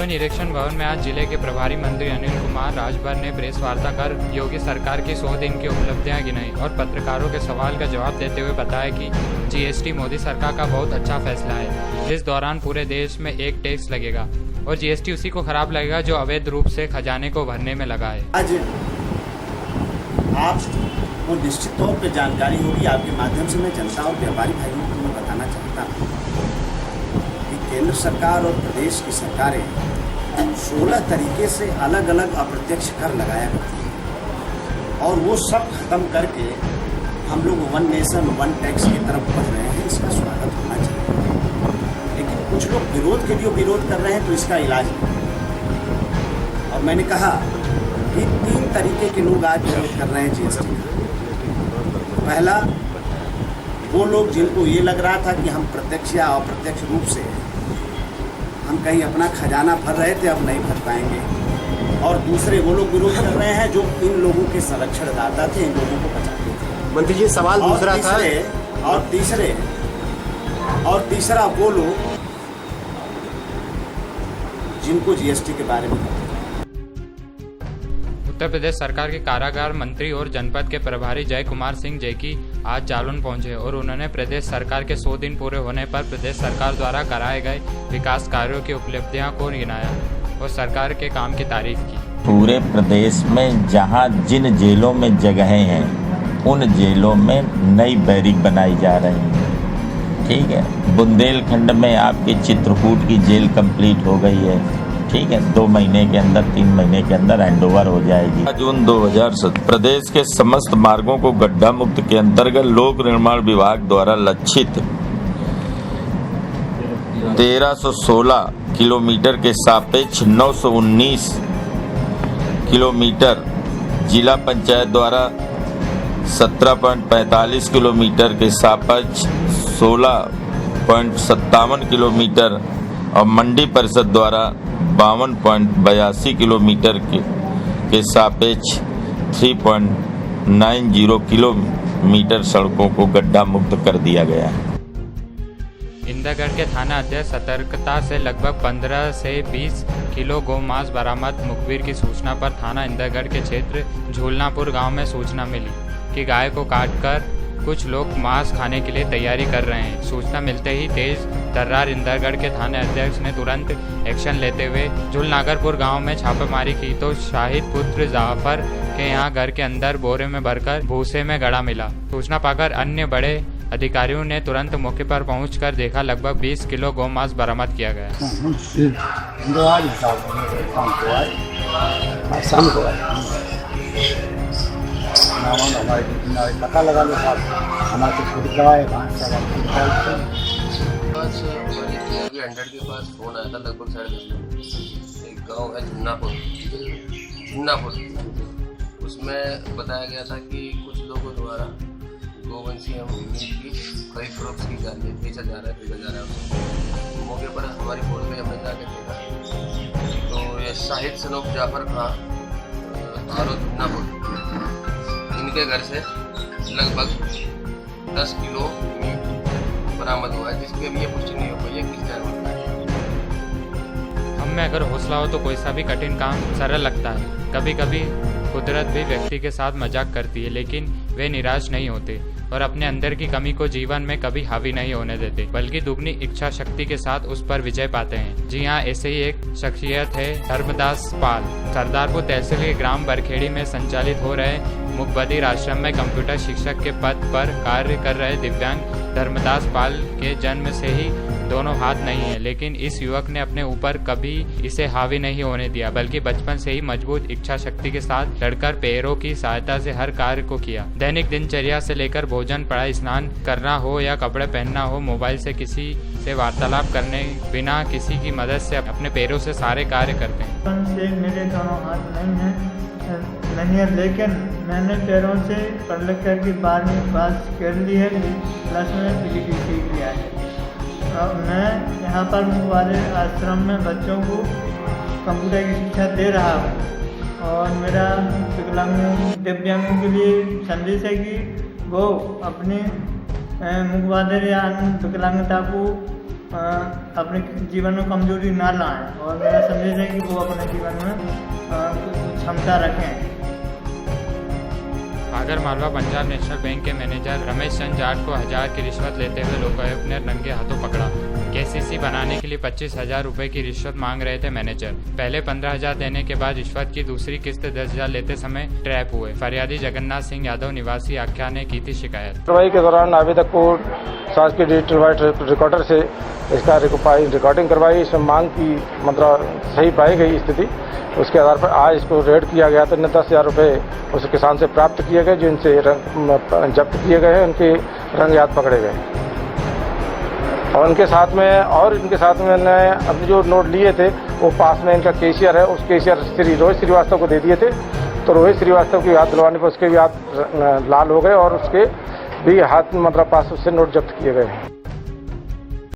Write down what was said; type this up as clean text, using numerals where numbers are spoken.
राजस्व निरीक्षण भवन में आज जिले के प्रभारी मंत्री अनिल कुमार राजभर ने प्रेस वार्ता कर योगी सरकार की 100 दिन की उपलब्धियां गिनाई और पत्रकारों के सवाल का जवाब देते हुए बताया कि जीएसटी मोदी सरकार का बहुत अच्छा फैसला है, जिस दौरान पूरे देश में एक टैक्स लगेगा और जीएसटी उसी को खराब लगेगा जो अवैध रूप से खजाने को भरने में लगा है। आज आपको निश्चित तौर पर जानकारी होगी, आपके माध्यम से मैं जनता और व्यापारी भाइयों को मैं बताना चाहता हूँ कि केंद्र सरकार और प्रदेश की सरकारें 16 तरीके से अलग अलग अप्रत्यक्ष कर लगाया करती हैं और वो सब खत्म करके हम लोग वन नेशन वन टैक्स की तरफ बढ़ रहे हैं। इसका स्वागत होना चाहिए, लेकिन कुछ लोग विरोध के लिए विरोध कर रहे हैं तो इसका इलाज नहीं। और मैंने कहा कि 3 तरीके के लोग आज विरोध कर रहे हैं जीएसटी का। पहला, वो लोग जिनको ये लग रहा था कि हम प्रत्यक्ष या अप्रत्यक्ष रूप से हम कहीं अपना खजाना भर रहे थे, अब नहीं भर पाएंगे। और दूसरे वो लोग विरोध कर रहे हैं जो इन लोगों के संरक्षणदाता थे, इन लोगों को बचाते थे। मंत्री जी, सवाल दूसरा था। और तीसरा वो लोग जिनको जीएसटी के बारे में पता। उत्तर प्रदेश सरकार के कारागार मंत्री और जनपद के प्रभारी जय कुमार सिंह जैकी आज जालौन पहुंचे और उन्होंने प्रदेश सरकार के 100 दिन पूरे होने पर प्रदेश सरकार द्वारा कराए गए विकास कार्यों की उपलब्धियों को गिनाया और सरकार के काम की तारीफ की। पूरे प्रदेश में जहां जिन जेलों में जगहें हैं उन जेलों में नई बैरिक बनाई जा रही है। ठीक है, बुंदेलखंड में आपके चित्रकूट की जेल कंप्लीट हो गई है। ठीक है, 2 महीने के अंदर 3 महीने के अंदर हैंडओवर हो जाएगी। जून 2007 प्रदेश के समस्त मार्गों को गड्ढा मुक्त के अंतर्गत लोक निर्माण विभाग द्वारा लक्षित 1316 किलोमीटर के सापेक्ष 919 किलोमीटर, जिला पंचायत द्वारा 17.45 किलोमीटर के सापेक्ष 16.57 किलोमीटर और मंडी परिषद द्वारा 52.82 किलोमीटर के सापेक्ष 3.90 किलोमीटर सड़कों को गड्ढा मुक्त कर दिया गया है। इंदरगढ़ के थाना अध्यक्ष सतर्कता से लगभग 15 से 20 किलो गौमांस बरामद। मुखबिर की सूचना पर थाना इंदरगढ़ के क्षेत्र झूलनापुर गांव में सूचना मिली कि गाय को काटकर कुछ लोग मांस खाने के लिए तैयारी कर रहे हैं। सूचना मिलते ही तेज तर्रार इंदरगढ़ के थाना अध्यक्ष ने तुरंत एक्शन लेते हुए झूलनागरपुर गांव में छापेमारी की तो शाहिद पुत्र जाफर के यहां घर के अंदर बोरे में भरकर भूसे में गड़ा मिला। सूचना पाकर अन्य बड़े अधिकारियों ने तुरंत मौके पर पहुंचकर देखा, लगभग 20 किलो गौमांस बरामद किया गया। पता लगा लो साहब, हमारे खुद दवाए बस हमारी 100 के पास फोन आया था लगभग 10:30। एक गांव है झुन्नापुर, उसमें बताया गया था कि कुछ लोगों द्वारा गोवंशी मीट की कई फ्रोक्स की जाती है, बेचा जा रहा है। उसको मौके पर हमारी फोन में हमने जाके देखा तो ये शाहिद सनोफ जाफर खां आरो झुन्नापुर, इनके घर से लगभग 10 किलो मीट बरामद हुआ है, जिसकी अभी ये पुष्टि नहीं हो पाई है किस जानवर का है। हम में अगर हौसला हो तो कोई सा भी कठिन काम सरल लगता है। कभी कभी कुदरत भी व्यक्ति के साथ मजाक करती है, लेकिन वे निराश नहीं होते और अपने अंदर की कमी को जीवन में कभी हावी नहीं होने देते, बल्कि दुगनी इच्छा शक्ति के साथ उस पर विजय पाते हैं। जी हाँ, ऐसे ही एक शख्सियत है धर्मदास पाल। सरदारपुर तहसील के ग्राम बरखेड़ी में संचालित हो रहे मुकबधीर आश्रम में कंप्यूटर शिक्षक के पद पर कार्य कर रहे दिव्यांग धर्मदास पाल के जन्म से ही दोनों हाथ नहीं है, लेकिन इस युवक ने अपने ऊपर कभी इसे हावी नहीं होने दिया, बल्कि बचपन से ही मजबूत इच्छा शक्ति के साथ लड़कर पैरों की सहायता से हर कार्य को किया। दैनिक दिनचर्या से लेकर भोजन, पढ़ाई, स्नान करना हो या कपड़े पहनना हो, मोबाइल से किसी से वार्तालाप करने बिना किसी की मदद से अपने पैरों से सारे कार्य करते हैं। से मेरे दोनों हाथ नहीं है, लेकिन मैंने पैरों से पढ़ लिख कर की 12वीं पास कर ली है, प्लस में PGD सीख लिया है। अब मैं यहाँ पर मुबारे आश्रम में बच्चों को कंप्यूटर की शिक्षा दे रहा हूँ और मेरा दिव्यांगों के लिए संदेश है कि वो अपनी मुखबधिर या अन्य विकलांगता को अपने जीवन में कमजोरी ना लाएं और मेरा संदेश है कि वो अपने जीवन में क्षमता रखें। आगर मालवा पंजाब नेशनल बैंक के मैनेजर रमेश चंद जाट को 1000 की रिश्वत लेते हुए लोकायुक्त ने रंगे हाथों पकड़ा। केसीसी बनाने के लिए 25,000 रुपए की रिश्वत मांग रहे थे मैनेजर। पहले 15,000 देने के बाद रिश्वत की दूसरी किस्त 10,000 लेते समय ट्रैप हुए। फरियादी जगन्नाथ सिंह यादव निवासी आख्या ने की थी शिकायत। कार्रवाई के दौरान आवेदक को शासकीय डिजिटल वाइट रिकॉर्डर से इसका रिकॉर्डिंग करवाई। इसमें मांग की मतलब सही पाई गई स्थिति, उसके आधार पर आज इसको रेड किया गया तो 10,000 रुपये उस किसान से प्राप्त किए गए, जिनसे जब्त किए गए हैं, उनके रंग हाथ पकड़े गए। और इनके साथ में मैंने अपने जो नोट लिए थे वो पास में इनका कैशियर है, उस कैशियर श्री रोहित श्रीवास्तव को दे दिए थे। तो रोहित श्रीवास्तव की हाथ दिलवाने पर उसके भी हाथ लाल हो गए और उसके भी हाथ मतलब पास उससे नोट जब्त किए गए हैं।